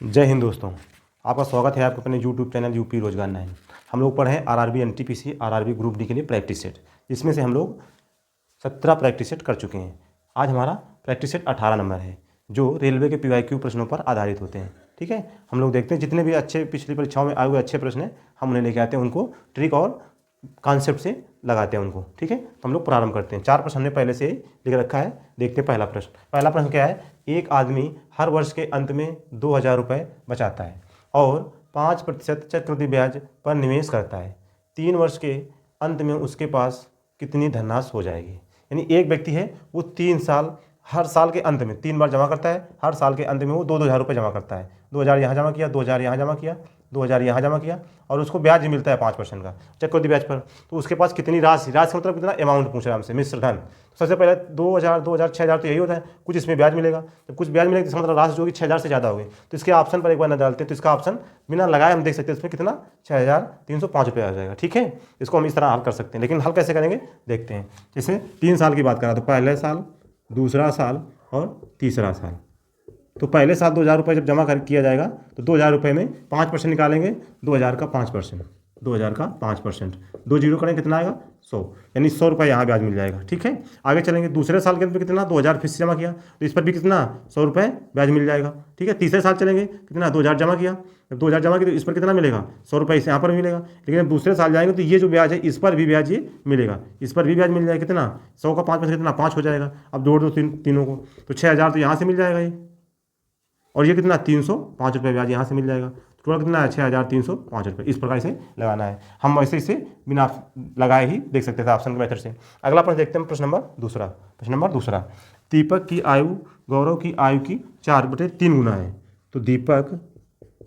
जय हिंद दोस्तों, आपका स्वागत है आपके अपने यूट्यूब चैनल यूपी रोजगार 9। हम लोग पढ़े हैं RRB NTPC RRB group D के लिए प्रैक्टिस सेट, जिसमें से हम लोग 17 प्रैक्टिस सेट कर चुके हैं। आज हमारा प्रैक्टिस सेट 18 नंबर है, जो रेलवे के पीवाईक्यू प्रश्नों पर आधारित होते हैं। ठीक है, हम लोग देखते हैं जितने भी अच्छे पिछली परीक्षाओं में आए हुए अच्छे प्रश्न हैं, हम उन्हें लेके आते हैं, उनको ट्रिक और कॉन्सेप्ट से लगाते हैं उनको। ठीक है, तो हम लोग प्रारंभ करते हैं। 4 प्रश्न हमने पहले से ही लिख रखा है। देखते हैं पहला प्रश्न क्या है। एक आदमी हर वर्ष के अंत में 2,000 रुपये बचाता है और 5% चक्रवृद्धि ब्याज पर निवेश करता है। 3 वर्ष के अंत में उसके पास कितनी धनराशि हो जाएगी। यानी एक व्यक्ति है, वो 3 साल, हर साल के अंत में 3 बार जमा करता है। हर साल के अंत में वो 2,000 रुपये जमा करता है। 2,000 यहाँ जमा किया, 2,000 यहाँ जमा किया, 2,000 यहाँ जमा किया, और उसको ब्याज भी मिलता है 5% का चक्रवृद्धि ब्याज पर। तो उसके पास कितनी राशि का मतलब कितना अमाउंट पूछ रहा है हमसे, मिश्र धन। सबसे पहले 2,000, 2,000, 6,000 तो यही होता है। कुछ इसमें ब्याज मिलेगा, तो कुछ ब्याज मिलेगा, इसका मतलब राशि जो होगी 6,000 से ज़्यादा होगी। तो इसके ऑप्शन पर एक बार न डालते हैं, तो इसका ऑप्शन बिना लगाए हम देख सकते हैं इसमें कितना 6,305 रुपये आ जाएगा। ठीक है, इसको हम इस तरह हल कर सकते हैं, लेकिन हल कैसे करेंगे देखते हैं। जैसे 3 साल की बात करा तो पहले साल, दूसरा साल और तीसरा साल। तो पहले साल 2,000 रुपये जब जमा कर किया जाएगा तो 2,000 रुपये में 5% निकालेंगे। 2,000 का 5%, 2,000 का 5%, 2 जीरो करें कितना आएगा 100, यानी 100 रुपये यहाँ ब्याज मिल जाएगा। ठीक है, आगे चलेंगे। दूसरे साल के अंदर कितना 2,000 फिर से जमा किया, तो इस पर भी कितना 100 रुपये ब्याज मिल जाएगा। ठीक है, तीसरे साल चलेंगे, कितना 2,000 जमा किया। जब 2,000 जमा किया तो इस पर कितना मिलेगा 100 रुपये, इस यहाँ पर भी मिलेगा। लेकिन जब दूसरे साल जाएंगे तो ये जो ब्याज है इस पर भी ब्याज ये मिलेगा, इस पर भी ब्याज मिल जाएगा। कितना 100 का 5% कितना 5 हो जाएगा। अब जोड़ दो तीनों को, तो 6,000 तो यहाँ से मिल जाएगा ये, और ये कितना 305 रुपये ब्याज यहाँ से मिल जाएगा। टोटल कितना है 6,305 रुपये। इस प्रकार से लगाना है। हम वैसे इसे बिना लगाए ही देख सकते थे ऑप्शन के मेथड से। अगला प्रश्न देखते हैं, प्रश्न नंबर दूसरा। दीपक की आयु गौरव की आयु की 4/3 गुना है। तो दीपक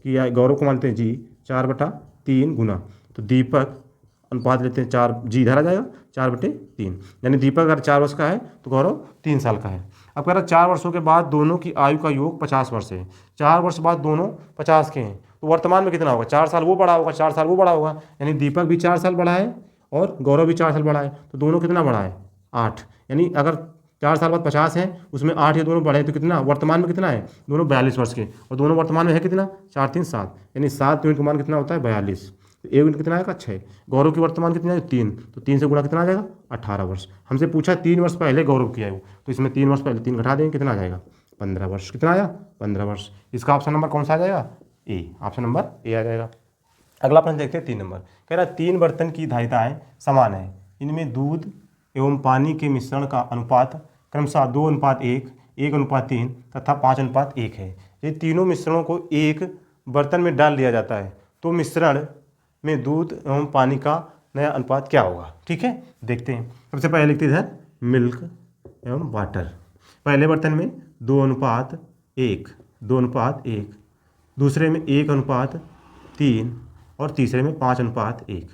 की आयु, गौरव को मानते हैं जी, 4/3 गुना। तो दीपक अनुपात लेते हैं 4, जी इधर आ जाएगा 4/3, यानी दीपक अगर 4 वर्ष का है तो गौरव 3 साल का है। अब कह रहा 4 वर्षों के बाद दोनों की आयु का योग 50 वर्ष है। 4 वर्ष बाद दोनों 50 के हैं, तो वर्तमान में कितना होगा 4 साल वो बड़ा होगा, 4 साल वो बड़ा होगा। यानी दीपक भी 4 साल बड़ा है और गौरव भी 4 साल बड़ा है, तो दोनों कितना बड़ा है 8। यानी अगर 4 साल बाद 50 है, उसमें 8 ये दोनों बढ़े, तो कितना वर्तमान में कितना है दोनों 42 वर्ष के, और दोनों वर्तमान में है कितना 4, 3, 7, यानी 7 यूनिट का मान कितना होता है 42। तो 1 यूनिट कितना आएगा 6। गौरव की वर्तमान कितना है 3, तो 3 से गुणा कितना आ जाएगा 18 वर्ष। हमसे पूछा 3 वर्ष पहले गौरव की आयु, तो इसमें 3 वर्ष पहले 3 घटा देंगे, कितना आ जाएगा 15 वर्ष। कितना आया 15 वर्ष। इसका ऑप्शन नंबर कौन सा आ जाएगा ए, ऑप्शन नंबर ए आ जाएगा। अगला प्रश्न देखते हैं 3 नंबर। कह रहा 3 बर्तन की धारिताएं समान है, इनमें दूध एवं पानी के मिश्रण का अनुपात क्रमशः 2:1, 1:3 तथा 5:1 है। ये तीनों मिश्रणों को एक बर्तन में डाल दिया जाता है, तो मिश्रण में दूध एवं पानी का नया अनुपात क्या होगा। ठीक है, देखते हैं। सबसे पहले लिखते हैं इधर मिल्क एवं वाटर। पहले बर्तन में 2:1, 2:1, दूसरे में 1:3 और तीसरे में 5:1।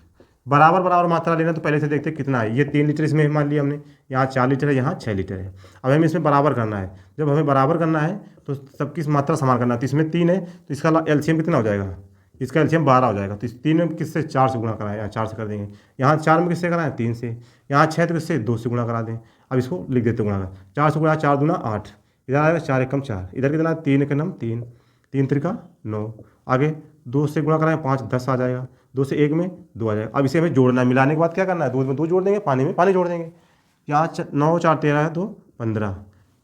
बराबर बराबर मात्रा लेना, तो पहले से देखते हैं कितना है। ये 3 लीटर इसमें मान लिया हमने, यहाँ 4 लीटर है, यहाँ 6 लीटर है। अब हमें इसमें बराबर करना है। जब हमें बराबर करना है तो सबकी मात्रा समान करना है। तो इसमें 3 है, तो इसका एलसीएम कितना हो जाएगा, इसका एलसीएम 12 हो जाएगा। तो इस 3 में किससे 4 से गुणा कराएं, यहाँ 4 से कर देंगे। यहाँ 4 में किससे कराएं 3 से। यहाँ 6 तो किससे 2 से गुणा करा दें। अब इसको लिख देते गुणा, 4 से गुणा 4 दूना 8, इधर आएगा 4 एकम 4, इधर कितना 3 एकम 3, 3 त्रिका 9। आगे 2 से गुणा कराएं 5, 10 आ जाएगा। 2 से 1 में 2 आ जाएगा। अब इसे हमें जोड़ना है, मिलाने के बाद क्या करना है, दूध में दूध जोड़ देंगे, पानी में पानी जोड़ देंगे। यहाँ 9 4 13 है, 2 15,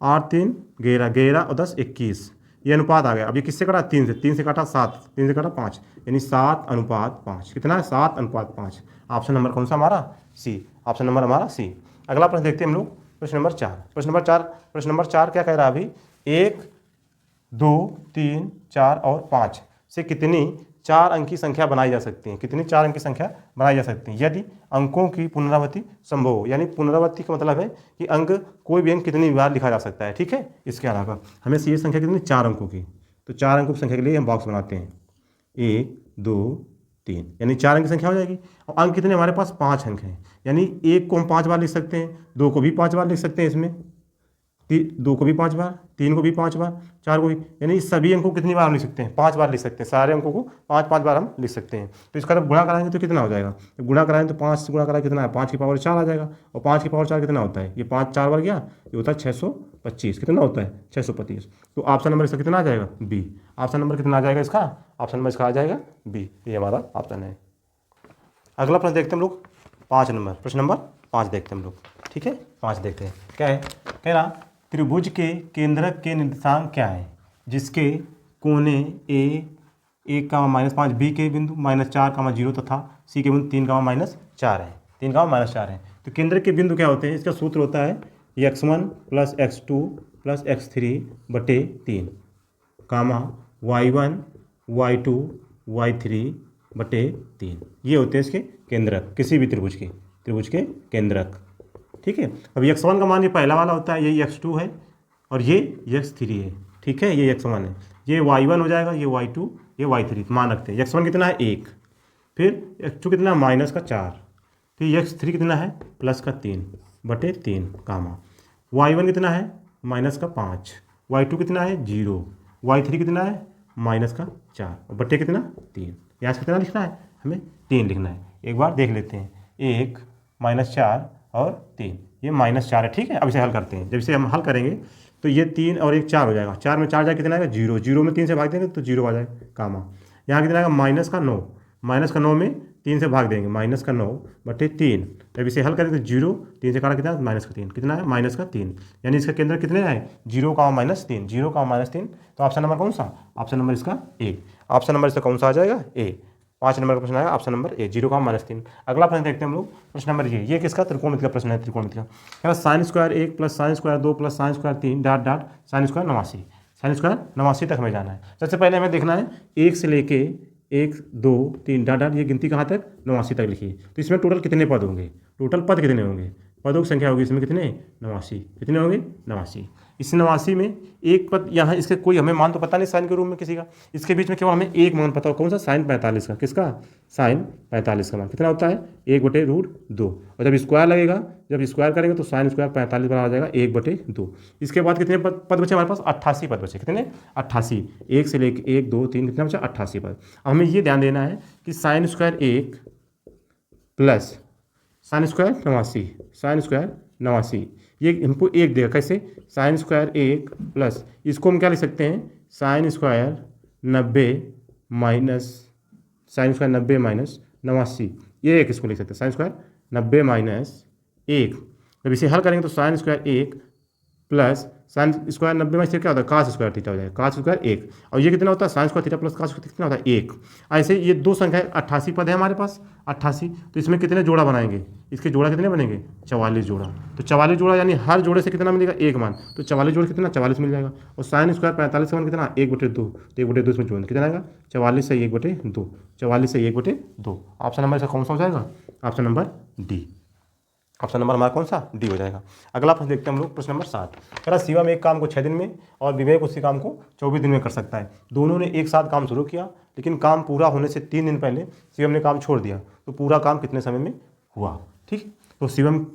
8 3 11, 11 और 10 21, ये अनुपात आ गया। अब ये किससे कटा 3 से, 3 से काटा 7, 3 से काटा 5, यानी 7:5। कितना है 7:5। ऑप्शन नंबर कौन सा हमारा सी, ऑप्शन नंबर हमारा सी। अगला प्रश्न देखते हैं हम लोग, प्रश्न नंबर 4। प्रश्न नंबर 4 क्या कह रहा है अभी, 1 2 3 4 और 5 से कितनी 4 अंक की संख्या बनाई जा सकती है। कितनी 4 अंक की संख्या बनाई जा सकती है यदि अंकों की पुनरावृत्ति संभव हो। यानी पुनरावृत्ति का मतलब है कि अंक, कोई भी अंक कितनी बार लिखा जा सकता है। ठीक है, इसके अलावा हमें ये संख्या कितनी 4 अंकों की, तो 4 अंकों की संख्या के लिए हम बॉक्स बनाते हैं 1 2 3, यानी 4 अंक की संख्या हो जाएगी। और अंक कितने हमारे पास 5 अंक हैं, यानी 1 को हम 5 बार लिख सकते हैं, 2 को भी 5 बार लिख सकते हैं, इसमें 2 को भी 5 बार, 3 को भी 5 बार, 4 को भी, यानी सभी अंकों को कितनी बार हम लिख सकते हैं 5 बार लिख सकते हैं। सारे अंकों को 5 बार हम लिख सकते हैं। तो इसका जब गुणा कराएंगे तो कितना हो जाएगा, जब गुणा कराएंगे तो 5 से गुणा कराएंगे कितना है 5 की पावर 4 आ जाएगा, और 5 की पावर 4 कितना होता है, ये 5 4 बार गया, ये होता है 625 कितना होता है 625। तो ऑप्शन नंबर इसका कितना आ जाएगा बी। ऑप्शन नंबर कितना आ जाएगा इसका, ऑप्शन नंबर इसका आ जाएगा बी, ये हमारा ऑप्शन है। अगला प्रश्न देखते हैं हम लोग 5 नंबर, प्रश्न नंबर 5 देखते हैं हम लोग, ठीक है। 5 देखते हैं क्या है, कह रहा त्रिभुज के केंद्रक के निर्देशांक क्या है जिसके कोने ए 1, -5 बी के बिंदु -4, 0 तथा सी के बिंदु 3, -4 है, 3, -4 है। तो केंद्र के बिंदु क्या होते हैं, इसका सूत्र होता है x1 + x2 + x3 बटे 3 कामा y1 y2 y3 बटे 3, ये होते हैं इसके केंद्रक, किसी भी त्रिभुज के केंद्रक, ठीक है। अब x1 का मान ये पहला वाला होता है, ये x2 है और ये x3 है, ठीक है, ये x1 है, ये y1 हो जाएगा, ये y2, ये y3 मान रखते हैं। x1 कितना है 1, फिर x2 कितना है -4, फिर x3 कितना है +3 बटे 3 कामा y1 कितना है -5, y2 कितना है 0, y3 कितना है -4 बटे कितना 3। यहाँ से कितना लिखना है, हमें 3 लिखना है। एक बार देख लेते हैं, 1 -4 और 3, ये -4 है, ठीक है। अब इसे हल करते हैं, जब इसे हम हल करेंगे तो ये 3 और 1 4 हो जाएगा, 4 में 4 जाए कितना आएगा 0, 0 में 3 से भाग देंगे तो 0 आ जाएगा कामा, यहाँ कितना आएगा -9 में 3 से भाग देंगे -9 बटे 3। जब इसे हल करेंगे तो 0 3 से काटा कितना -3, कितना है -3, यानी इसका केंद्र कितने है 0, -3, 0, -3। तो ऑप्शन नंबर कौन सा, ऑप्शन नंबर इसका ए, ऑप्शन नंबर इसका कौन सा आ जाएगा ए। 5 नंबर का प्रश्न आएगा ऑप्शन नंबर ए, 0, -3। अगला प्रश्न देखते हैं हम लोग, प्रश्न नंबर ये किसका त्रिकोणमिति का प्रश्न है, त्रिकोणमिति का sin² 1 + sin² 2 + sin² 3 dot sin² 89, sin² 89 तक हमें जाना है। सबसे पहले हमें देखना है 1 से लेके 1 2 3 डॉट ये गिनती कहाँ तक 89 तक लिखी। तो इसमें टोटल कितने पद होंगे, टोटल पद कितने होंगे, पदों की संख्या होगी इसमें कितने 89, कितने होंगे 89। इस 89 में एक पद यहाँ, इसके कोई हमें मान तो पता नहीं साइन के रूप में किसी का, इसके बीच में केवल हमें एक मान पता हो, कौन सा sin 45 का, किसका sin 45 का मान कितना होता है 1/√2। और जब स्क्वायर लगेगा, जब स्क्वायर करेंगे तो sin² 45 बराबर आ जाएगा 1/2। इसके बाद कितने पद बचे हमारे पास 88 पद बचे, कितने 88, 1 से लेकर 1 2 3 कितना बचा 88 पद। अब हमें ये ध्यान देना है कि sin² 1 प्लस sin² 89, sin² 89 ये हमको 1 देगा, कैसे sin² 1 प्लस इसको हम क्या लिख सकते हैं sin² 90 माइनस sin² 90 माइनस 89, ये एक इसको लिख सकते हैं sin² 90 माइनस 1। जब इसे हल करेंगे तो sin² 1 प्लस sin² 90 में से क्या होता है cos² थीटा हो जाएगा, cos² 1, और ये कितना होता है sin² थीटा प्लस cos² कितना होता है 1। ऐसे ये दो संख्या 88 पद है हमारे पास 88, तो इसमें कितने जोड़ा बनाएंगे, इसके जोड़ा कितने बनेंगे 44 जोड़ा। तो 44 जोड़ा यानी हर जोड़े से कितना मिलेगा एक मान, तो 44 जोड़ कितना 44 मिल जाएगा। और sin² 45 का मान कितना 1/2, तो 1/2 इसमें जोड़ कितना आएगा 44 से 1/2, 44 से 1/2। ऑप्शन नंबर इसका कौन सा हो जाएगा, option number D, option number हमारा कौन सा डी हो जाएगा। अगला प्रश्न देखते हैं हम लोग, प्रश्न नंबर 7। कह रहा शिवम एक काम को 6 दिन में और विवेक उसी काम को 24 दिन में कर सकता है। दोनों ने एक साथ काम शुरू किया, लेकिन काम पूरा होने से 3 दिन पहले शिवम ने काम छोड़ दिया, तो पूरा काम कितने समय में हुआ, ठीक। तो शिवम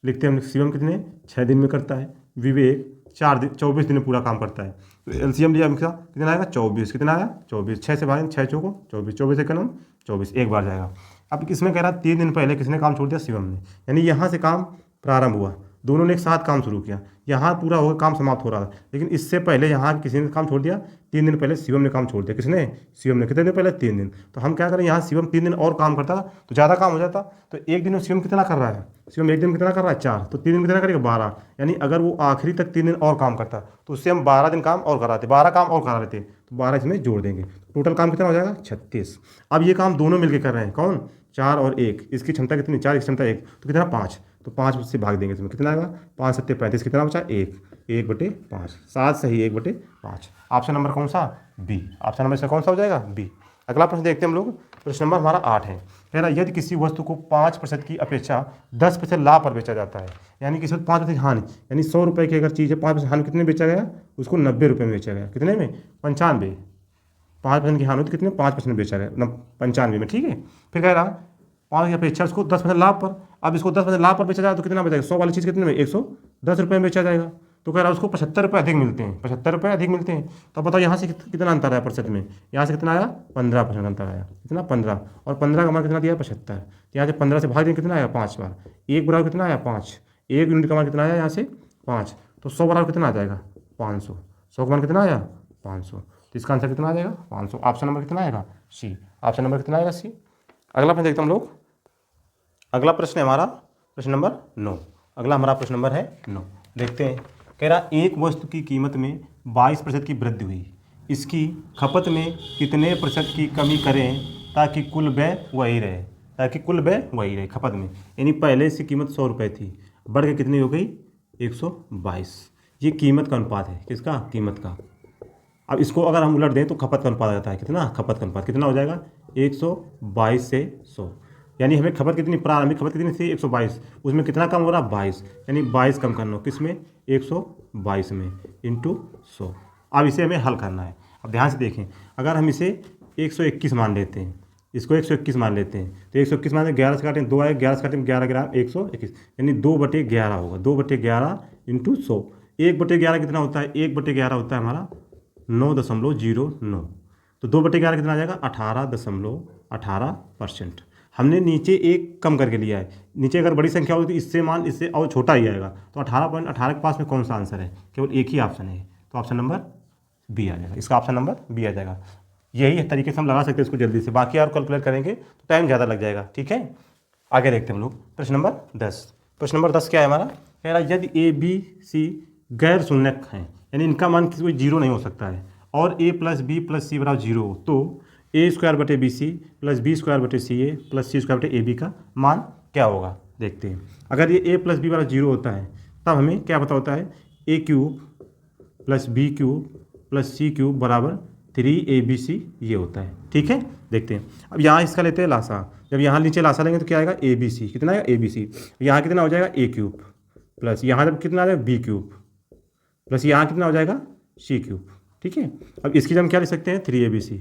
लिखते हैं, शिवम कितने 6 दिन में करता है, विवेक 24 दिन में पूरा काम करता है। तो एलसीएम लिया हमका कितना आएगा 24, कितना आया 24, 6 से भागेंगे 6 चौको 24, 24 से कम 24, एक बार जाएगा। अब इसमें कह रहा 3 दिन पहले किसने काम छोड़ दिया शिवम ने, यानी यहाँ से काम प्रारंभ हुआ, दोनों ने एक साथ काम शुरू किया, यहाँ पूरा होकर काम समाप्त हो रहा था, लेकिन इससे पहले यहाँ किसी ने काम छोड़ दिया, 3 दिन पहले शिवम ने काम छोड़ दिया, किसने शिवम ने, कितने दिन पहले 3 दिन। तो हम क्या करें, यहाँ शिवम 3 दिन और काम करता तो ज़्यादा काम हो जाता। तो एक दिन में शिवम कितना कर रहा है, शिवम एक दिन में कितना कर रहा है 4, तो 3 दिन कितना करेगा 12, यानी अगर वो आखिरी तक 3 दिन और काम करता तो उससे हम 12 दिन काम और कराते, 12 काम और करा लेते, तो 12 इसमें जोड़ देंगे, टोटल काम कितना हो जाएगा 36। अब ये काम दोनों मिलकर कर रहे हैं, कौन 4 और 1, इसकी क्षमता कितनी 4, इसकी क्षमता 1, तो कितना 5, तो 5 से भाग देंगे इसमें कितना आएगा 5 7 35, कितना बचा 1/5, 7 सही 1/5। ऑप्शन नंबर कौन सा बी, ऑप्शन नंबर इसका कौन सा हो जाएगा बी। अगला प्रश्न देखते हैं हम लोग, प्रश्न नंबर हमारा 8 है। कह रहा यदि किसी वस्तु को 5% की अपेक्षा 10% लाभ पर बेचा जाता है, यानी किसी 5% हानि, यानी 100 रुपये की अगर चीज़ है 5% हानि कितने बेचा गया, उसको 90 रुपये में बेचा गया, कितने में 95, 5% की हानि होती कितने 5% बेचा गया 95 में, ठीक है। फिर कह रहा 5 की अपेक्षा उसको 10% लाभ पर, अब इसको 10% लाभ पर बेचा जाए तो कितना बेचेगा, 100 वाली चीज़ कितने में 110 रुपये में बेचा जाएगा। तो कह रहा उसको 75 रुपये अधिक मिलते हैं, 75 रुपये अधिक मिलते हैं। तो बताओ यहाँ से कितना अंतर आया प्रतिशत में, यहाँ से कितना आया 15% अंतर आया, कितना 15, और 15 का मान कितना दिया 75, तो यहाँ से 15 से भाग देंगे कितना आया 5 बार, 1 बराबर कितना आया 5, 1 यूनिट का मान कितना आया यहाँ से 5, तो 100 बराबर कितना आ जाएगा 500। 100 का मान कितना आया 500। तो इसका आंसर कितना आ जाएगा 500। ऑप्शन नंबर कितना आएगा सी। ऑप्शन नंबर कितना आएगा सी। अगला प्रश्न देखते हैं हम लोग। अगला प्रश्न है हमारा प्रश्न नंबर 9। अगला हमारा प्रश्न नंबर है 9। देखते हैं। कह रहा एक वस्तु की कीमत में 22% की वृद्धि हुई, इसकी खपत में कितने प्रतिशत की कमी करें ताकि कुल व्यय वही रहे। ताकि कुल व्यय वही रहे खपत में, यानी पहले से कीमत 100 रुपये थी, बढ़ के कितनी हो गई 122। ये कीमत का अनुपात है, किसका कीमत का। अब इसको अगर हम उलट दें तो खपत का अनुपात आ जाता है, कितना खपत का अनुपात कितना हो जाएगा 122 से 100। यानी हमें खपत कितनी, प्रारंभिक खपत कितनी थी 122, उसमें कितना कम हो रहा 22, यानी 22 कम करना हो किसमें 122 में इंटू 100। अब इसे हमें हल करना है। अब ध्यान से देखें, अगर हम इसे 121 मान लेते हैं, इसको 121 मान लेते हैं, तो 121 मान लेते 11 से काटें 2 आए, 11 से काटें 11 11 121, यानी 2/11 होगा। 2/11 इंटू 100। 1/11 कितना होता है 1/11 होता है हमारा 9.09। तो 2/11 कितना आ जाएगा 18.18%। हमने नीचे एक कम करके लिया है, नीचे अगर बड़ी संख्या होगी तो इससे मान इससे और छोटा ही आएगा। तो 18.18 के पास में कौन सा आंसर है, केवल एक ही ऑप्शन है, तो ऑप्शन नंबर बी आ जाएगा। इसका ऑप्शन नंबर बी आ जाएगा। यही तरीके से हम लगा सकते हैं इसको जल्दी से, बाकी और कैलकुलेट करेंगे तो टाइम ज़्यादा लग जाएगा। ठीक है, आगे देखते हैं हम लोग। प्रश्न नंबर 10। प्रश्न नंबर 10 क्या है हमारा, कह रहा है यदि ए बी सी गैर शून्यक हैं, यानी इनका मान किसी कोई जीरो नहीं हो सकता है, और a प्लस बी प्लस सी बराबर जीरो हो, तो a² plus b² plus c² का मान क्या होगा। देखते हैं। अगर ये a प्लस बी बराबर जीरो होता है तब हमें क्या पता होता है a³ plus b³ plus c³ बराबर 3abc ये होता है। ठीक है, देखते हैं। अब यहाँ इसका लेते हैं लासा। जब यहाँ नीचे लासा लेंगे तो क्या आएगा abc, कितना आएगा abc। यहाँ कितना हो जाएगा a³ प्लस यहाँ जब कितना आ जाएगा b³ प्लस यहाँ कितना हो जाएगा c³। ठीक है, अब इसकी हम क्या लिख सकते हैं 3abc।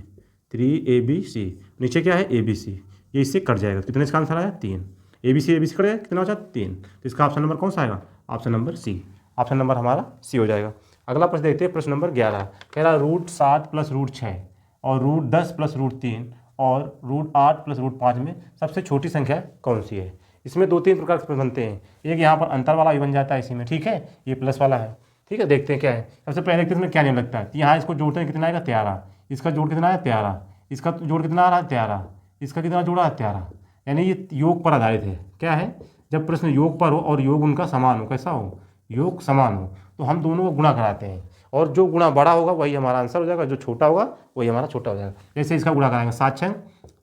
नीचे क्या है abc, ये इससे कट जाएगा, कितने इसका आंसर आया 3। abc कट जाएगा, कितना हो जाएगा 3। तो इसका ऑप्शन नंबर कौन सा आएगा, option number C. Option number हमारा सी हो जाएगा। अगला प्रश्न देखते हैं। प्रश्न नंबर 11 कह रहा √7 प्लस √6 और √10 प्लस √3 और √8 प्लस √5 में सबसे छोटी संख्या कौन सी है। इसमें 2-3 प्रकार के प्रश्न बनते हैं। एक यहाँ पर अंतर वाला भी बन जाता है इसी में। ठीक है, ये प्लस वाला है। ठीक है, देखते हैं क्या है। सबसे पहले इसमें क्या नियम लगता है, यहाँ इसको जोड़ते हैं कितना आएगा 13, इसका जोड़ कितना है 13, इसका जोड़ कितना आ रहा है 13, इसका कितना जोड़ा है 13, यानी ये योग पर आधारित है। क्या है, जब प्रश्न योग पर हो और योग उनका समान हो, कैसा हो योग समान हो, तो हम दोनों को गुणा कराते हैं, और जो गुणा बड़ा होगा वही हमारा आंसर हो जाएगा, जो छोटा होगा वही हमारा छोटा हो जाएगा। जैसे इसका गुणा कराएंगे 7×6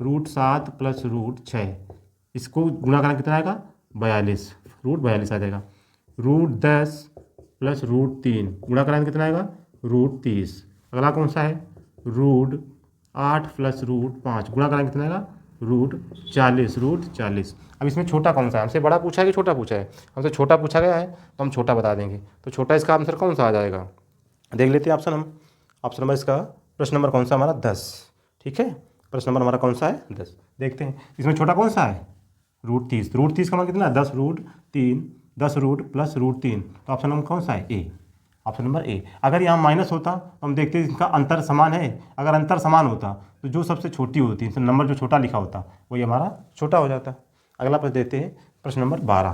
√7 प्लस √6, इसको गुणा कराएंगे कितना आएगा 42, √42 आ जाएगा। √10 प्लस √3 गुणा कराएंगे कितना आएगा √30। अगला कौन सा है √8 प्लस √5 गुणा कराएंगे कितना आएगा √40। अब इसमें छोटा कौन सा है, हमसे बड़ा पूछा है कि छोटा पूछा है, हमसे छोटा पूछा गया है तो हम छोटा बता देंगे। तो छोटा इसका आंसर कौन सा आ जाएगा, देख लेते हैं ऑप्शन हम। ऑप्शन नंबर इसका प्रश्न नंबर कौन सा हमारा 10। ठीक है, प्रश्न नंबर हमारा कौन सा है 10। देखते हैं इसमें छोटा कौन सा है √30। √30 का मान कितना है 10√3, 10 प्लस √3, तो ऑप्शन नंबर कौन सा है ए, ऑप्शन नंबर ए। अगर यहाँ माइनस होता तो हम देखते हैं इसका अंतर समान है, अगर अंतर समान होता तो जो सबसे छोटी होती है, नंबर जो छोटा लिखा होता वही हमारा छोटा हो जाता। अगला प्रश्न देते हैं प्रश्न नंबर 12।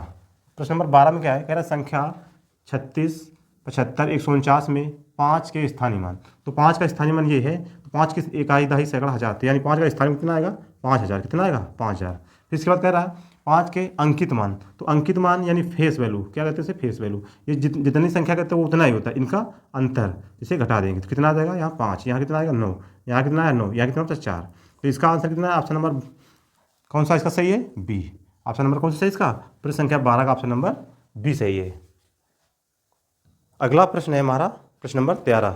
प्रश्न नंबर 12 में क्या है, कह रहा है संख्या 36, 75, 149 में 5 के स्थानीय मान। तो 5 का स्थानीय मान ये है, तो 5 की इकाई दहाई सैकड़ा हज़ार, तो यानी 5 का स्थानीय मान कितना आएगा 5000, कितना आएगा 5000। फिर इसके बाद कह रहा है 5 के अंकित मान। तो अंकित मान यानी फेस वैल्यू, क्या कहते हैं इसे फेस वैल्यू, ये जितनी संख्या कहते हैं वो उतना ही होता है, इनका अंतर इसे घटा देंगे तो कितना आ जाएगा यहाँ 5, यहाँ कितना आएगा 9, यहाँ कितना है 9, यहाँ कितना होता है 4। तो इसका आंसर कितना है, ऑप्शन नंबर कौन सा इसका सही है बी। ऑप्शन नंबर कौन सा सही इसका, प्रश्न संख्या 12 का ऑप्शन नंबर बी सही है। अगला प्रश्न है हमारा प्रश्न नंबर 13।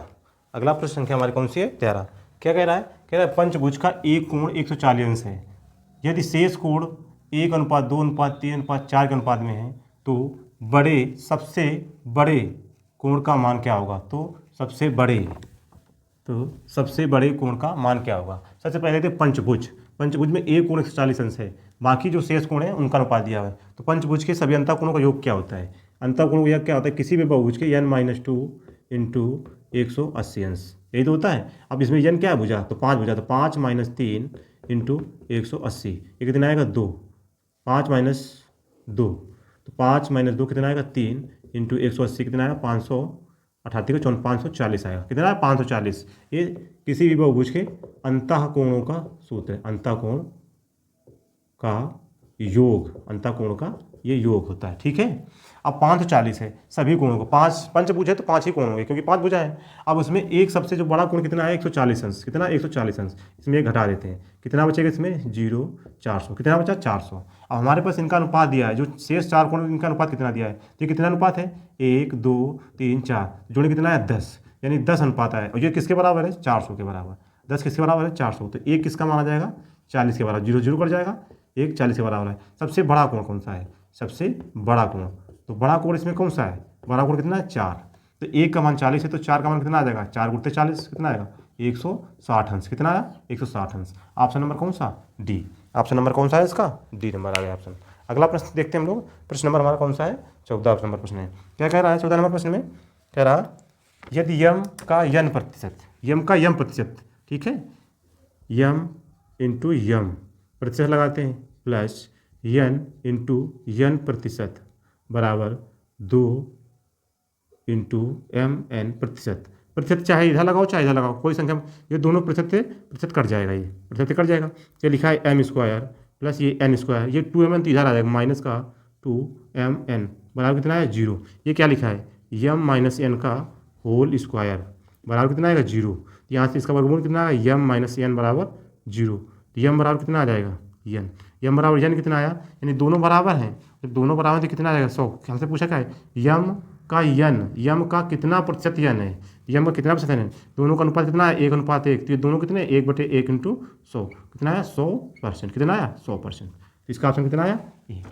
अगला प्रश्न संख्या हमारी कौन सी है 13। क्या कह रहा है, कह रहा है पंचभुज का एक कोण 140 अंश है, यदि शेष कोण 1:2:3:4 के अनुपात में है तो सबसे बड़े कोण का मान क्या होगा। तो सबसे बड़े कोण का मान क्या होगा। सबसे पहले थे पंचभुज में एक कोण 140 अंश है, बाकी जो शेष कोण है उनका अनुपात दिया हुआ है। तो पंचभुज के सभी अंतःकोणों का योग क्या होता है, अंतःकोणों का योग क्या होता है, किसी भी बहुभुज के n-2 × 180 अंश, यही तो होता है। अब इसमें n क्या है भुजा, तो 5 भुजा, तो 5 - 3 × 180, ये कितना आएगा 2, 5 - 2, तो 5 - 2 कितना आएगा 3 इंटू 180 कितना आएगा 538 का 540 आएगा। कितना है 540। ये किसी भी बहुभुज के अंतःकोणों का सूत्र है, अंतःकोण का योग, अंतःकोण का ये योग होता है। ठीक है, अब 540 है सभी कोणों को, पाँच पंच भुज है तो 5 ही कोण होंगे क्योंकि 5 भुजा है। अब उसमें एक सबसे जो बड़ा कोण कितना है 140 अंश, कितना 140 अंश, इसमें एक घटा देते हैं, कितना बचेगा इसमें 0 400, कितना बचा 400। अब हमारे पास इनका अनुपात दिया है, जो शेष 4 कोण इनका अनुपात कितना दिया है, तो ये कितना अनुपात है 1 2 3 4, जोड़े कितना है 10, यानी 10 अनुपात है। और ये किसके बराबर है 400 के बराबर, 10 किसके बराबर है 400, तो एक किसका माना जाएगा 40 के बराबर, 0 0 कट जाएगा, एक 40 के बराबर है। सबसे बड़ा कोण कौन सा है, सबसे बड़ा कोण, तो बड़ा कोण इसमें कौन सा है, बड़ा कोण कितना है 4, तो एक का मान 40 है तो 4 का मान कितना आ जाएगा 4 गुणित 40 कितना आएगा 160 अंश, कितना आया 160 अंश। ऑप्शन नंबर कौन सा डी, ऑप्शन नंबर कौन सा है इसका डी नंबर आ गया ऑप्शन। अगला प्रश्न देखते हैं हम लोग, प्रश्न नंबर हमारा कौन सा है 14 नंबर प्रश्न है। क्या कह रहा है 14 नंबर प्रश्न में, कह रहा यदि यम का यन प्रतिशत, यम का यम प्रतिशत, ठीक है, यम इंटू यम प्रतिशत लगाते हैं प्लस यन इंटू यन प्रतिशत बराबर 2 इंटू एम एन प्रतिशत। प्रतिशत चाहे इधर लगाओ चाहे इधर लगाओ, कोई संख्या, ये दोनों प्रतिशत से प्रतिशत कट जाएगा, ये प्रतिशत से कट जाएगा। ये लिखा है एम स्क्वायर प्लस ये एन स्क्वायर, ये 2mn तो इधर आ जाएगा माइनस का 2mn बराबर कितना है 0। ये क्या लिखा है यम माइनस एन का होल स्क्वायर बराबर कितना आएगा 0। यहाँ से इसका वर्गमूल कितना आएगा यम माइनस एन बराबर 0, तो यम बराबर कितना आ जाएगा यन, यम बराबर यन कितना आया, यानी दोनों बराबर हैं, तो दोनों बराबर तो कितना आ जाएगा 100। हमसे पूछा क्या है यम का यन, यम का कितना प्रतिशत यन है, यम का कितना प्रतिशत है, दोनों का अनुपात कितना है 1:1, तो ये दोनों कितने 1/1 इंटू 100 कितना आया 100%, कितना आया 100%। तो इसका ऑप्शन कितना आया ए,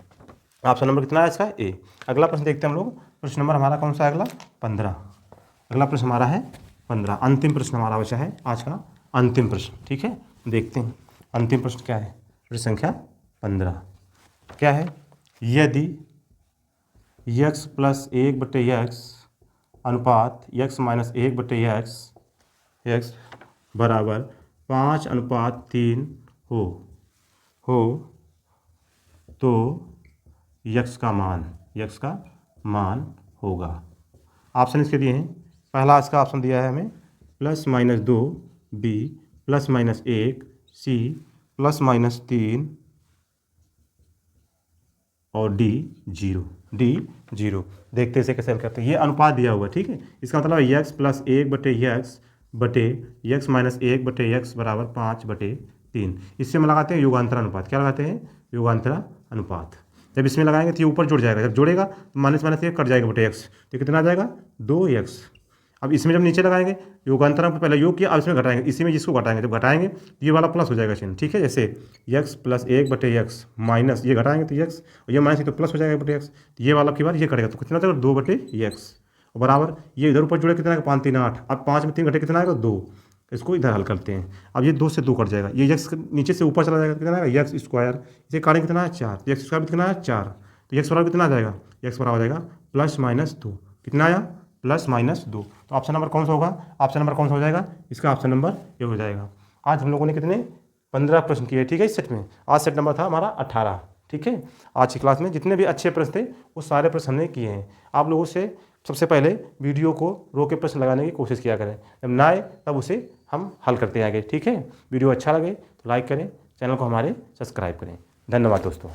ऑप्शन नंबर कितना आया इसका ए। अगला प्रश्न देखते हैं हम लोग, प्रश्न नंबर हमारा कौन सा है अगला 15। अगला प्रश्न हमारा है 15, अंतिम प्रश्न हमारा बचा है आज का अंतिम प्रश्न। ठीक है, देखते हैं अंतिम प्रश्न क्या है, प्रश्न संख्या 15 क्या है, यदि x प्लस 1/x अनुपात x माइनस 1/x बराबर 5:3 हो तो x का मान होगा। ऑप्शन इसके दिए हैं, पहला इसका ऑप्शन दिया है हमें +-2 b +-1 c +-3 और डी 0। देखते इसे कैसे हल करते हैं, ये अनुपात दिया हुआ है। ठीक है, इसका मतलब x प्लस 1/x बटे x माइनस 1/x बराबर 5/3। इससे हम लगाते हैं युगांतर अनुपात, क्या लगाते हैं युगांतर अनुपात। जब इसमें लगाएंगे तो ये ऊपर जुड़ जाएगा, जब जुड़ेगा तो माइनस माइनस ये कट जाएगा बटे x, तो कितना आ जाएगा 2x। अब इसमें जब नीचे लगाएंगे योगांतर को पहले योग किया, अब इसमें घटाएंगे, इसी में जिसको घटाएंगे जब घटाएंगे तो ये वाला प्लस हो जाएगा चिन्ह। ठीक है, जैसे x प्लस 1/x माइनस ये घटाएंगे तो x, और ये माइनस तो प्लस हो जाएगा बटे x, तो ये वाला की बार ये कटेगा तो कितना जाएगा 2/x और बराबर ये इधर ऊपर जुड़े कितना आएगा 5 3 8, अब 5 में 3 घटे कितना आएगा 2। इसको इधर हल करते हैं, अब ये 2 से 2 कट जाएगा, ये x नीचे से ऊपर चला जाएगा, कितना आएगा x स्क्वायर, इसे काटेंगे कितना है 4, तो x स्क्वायर कितना है 4, तो x बराबर कितना आ जाएगा x बराबर आ जाएगा +-2, कितना आया +-2। तो ऑप्शन नंबर कौन सा होगा, ऑप्शन नंबर कौन सा हो जाएगा इसका, ऑप्शन नंबर ये हो जाएगा। आज हम लोगों ने कितने 15 प्रश्न किए। ठीक है, इस सेट में आज सेट नंबर था हमारा 18। ठीक है, आज की क्लास में जितने भी अच्छे प्रश्न थे वो सारे प्रश्न हमने किए हैं। आप लोगों से सबसे पहले वीडियो को रोक के प्रश्न लगाने की कोशिश किया करें, जब ना आए तब उसे हम हल करते हैं आगे। ठीक है, वीडियो अच्छा लगे तो लाइक करें, चैनल को हमारे सब्सक्राइब करें। धन्यवाद दोस्तों।